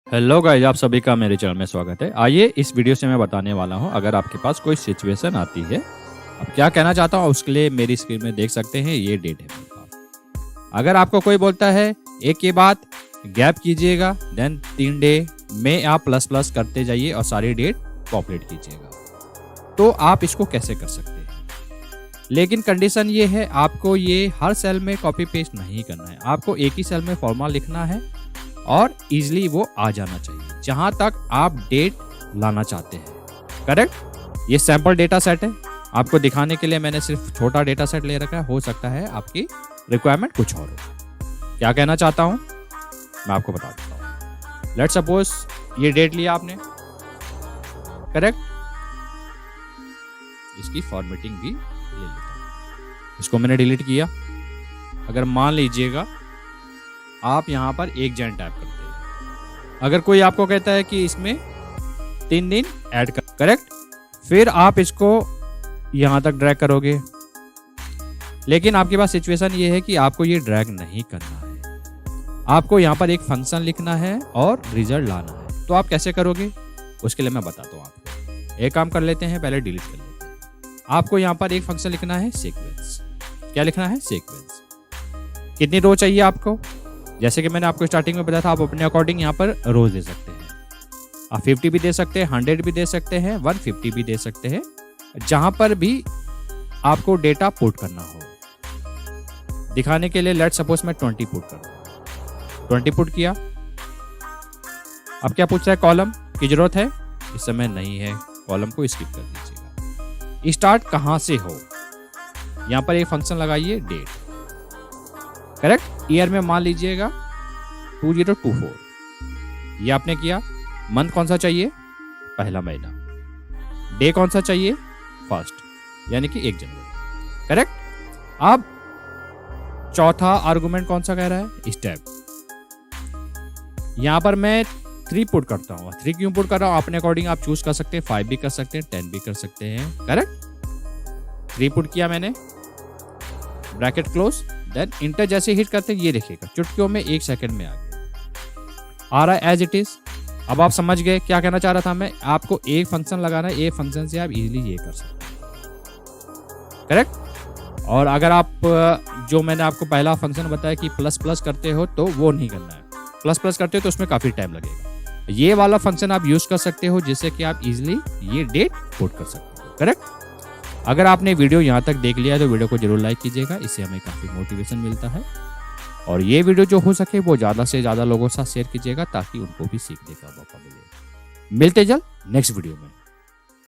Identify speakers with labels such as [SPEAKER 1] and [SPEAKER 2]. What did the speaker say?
[SPEAKER 1] Hello guys, आप सभी का मेरे चैनल में स्वागत है। आइए इस वीडियो से मैं बताने वाला हूं, अगर आपके पास कोई सिचुएशन आती है, अब क्या कहना चाहता हूं उसके लिए मेरी स्क्रीन में देख सकते हैं ये डेट है मेरे पास। अगर आपको कोई बोलता है एक के बाद गैप कीजिएगा, देन 3 डे में आप प्लस प्लस करते जाइए और सारी डेट पॉपुलेट कीजिएगा, तो आप इसको कैसे कर सकते हैं। लेकिन कंडीशन ये है, आपको ये हर सेल में कॉपी पेस्ट नहीं करना है, आपको एक ही सेल में फॉर्मूला लिखना है और इजीली वो आ जाना चाहिए जहां तक आप डेट लाना चाहते हैं। करेक्ट। ये सैंपल डेटा सेट है, आपको दिखाने के लिए मैंने सिर्फ छोटा डेटा सेट ले रखा है, हो सकता है आपकी रिक्वायरमेंट कुछ और हो। क्या कहना चाहता हूं मैं आपको बता देता हूं। लेट्स सपोज ये डेट लिया आपने, करेक्ट। इसकी फॉर्मेटिंग भी ले लेता हूं, इसको मैंने डिलीट किया। अगर मान लीजिएगा आप यहां पर एक जन टाइप करते हैं, अगर कोई आपको कहता है कि इसमें 3 दिन ऐड कर, करेक्ट, फिर आप इसको यहां तक ड्रैग करोगे। लेकिन आपके पास सिचुएशन ये है कि आपको ये ड्रैग नहीं करना है, आपको यहां पर एक फंक्शन लिखना है और रिजल्ट लाना है। तो आप कैसे करोगे उसके लिए मैं बताता हूं आपको। एक काम कर लेते हैं, पहले डिलीट कर लेते हैं। आपको यहां पर एक फंक्शन लिखना है सीक्वेंस। क्या लिखना है? सीक्वेंस। कितनी रो चाहिए आपको? जैसे कि मैंने आपको स्टार्टिंग में बताया था, आप अपने अकॉर्डिंग यहाँ पर रोज दे सकते हैं। आप 50 भी दे सकते हैं, 100 भी दे सकते हैं, 150 भी दे सकते हैं, जहां पर भी आपको डेटा पुट करना हो। दिखाने के लिए लेट सपोज मैं 20 पुट कर दूं। 20 पुट किया। अब क्या पूछ रहा है? कॉलम की जरूरत है? इस समय नहीं है, कॉलम को स्किप कर दीजिएगा। स्टार्ट कहां से हो, यहां पर एक फंक्शन लगाइए डेट, करेक्ट। ईयर में मान लीजिएगा 2024, ये आपने किया। मंथ कौन सा चाहिए? पहला महीना। डे कौन सा चाहिए? फर्स्ट, यानी कि 1 जनवरी, करेक्ट। अब चौथा आर्गुमेंट कौन सा कह रहा है? स्टेप। यहां पर मैं 3 पुट करता हूं। 3 क्यों पुट कर रहा हूं? अपने अकॉर्डिंग आप चूज कर सकते हैं, 5 भी कर सकते हैं, 10 भी कर सकते हैं, करेक्ट। 3 पुट किया मैंने, ब्रैकेट क्लोज, देन इंटर जैसे हिट करते हैं, ये देखिएगा चुटकियों में 1 सेकंड में आ रहा है एज इट इज। अब आप समझ गए क्या कहना चाह रहा था मैं। आपको एक फंक्शन लगाना है, एक फंक्शन से आप इजीली ये कर सकते हैं, करेक्ट। और अगर आप जो मैंने आपको पहला फंक्शन बताया कि प्लस प्लस करते हो, तो वो नहीं करना है। प्लस प्लस करते हो तो उसमें काफी टाइम लगेगा। ये वाला फंक्शन आप यूज कर सकते हो जिससे कि आप इजीली ये डेट पुट कर सकते हो, करेक्ट। अगर आपने वीडियो यहाँ तक देख लिया है तो वीडियो को जरूर लाइक कीजिएगा, इससे हमें काफ़ी मोटिवेशन मिलता है। और ये वीडियो जो हो सके वो ज़्यादा से ज़्यादा लोगों के साथ शेयर कीजिएगा ताकि उनको भी सीखने का मौका मिले। मिलते जल्द नेक्स्ट वीडियो में।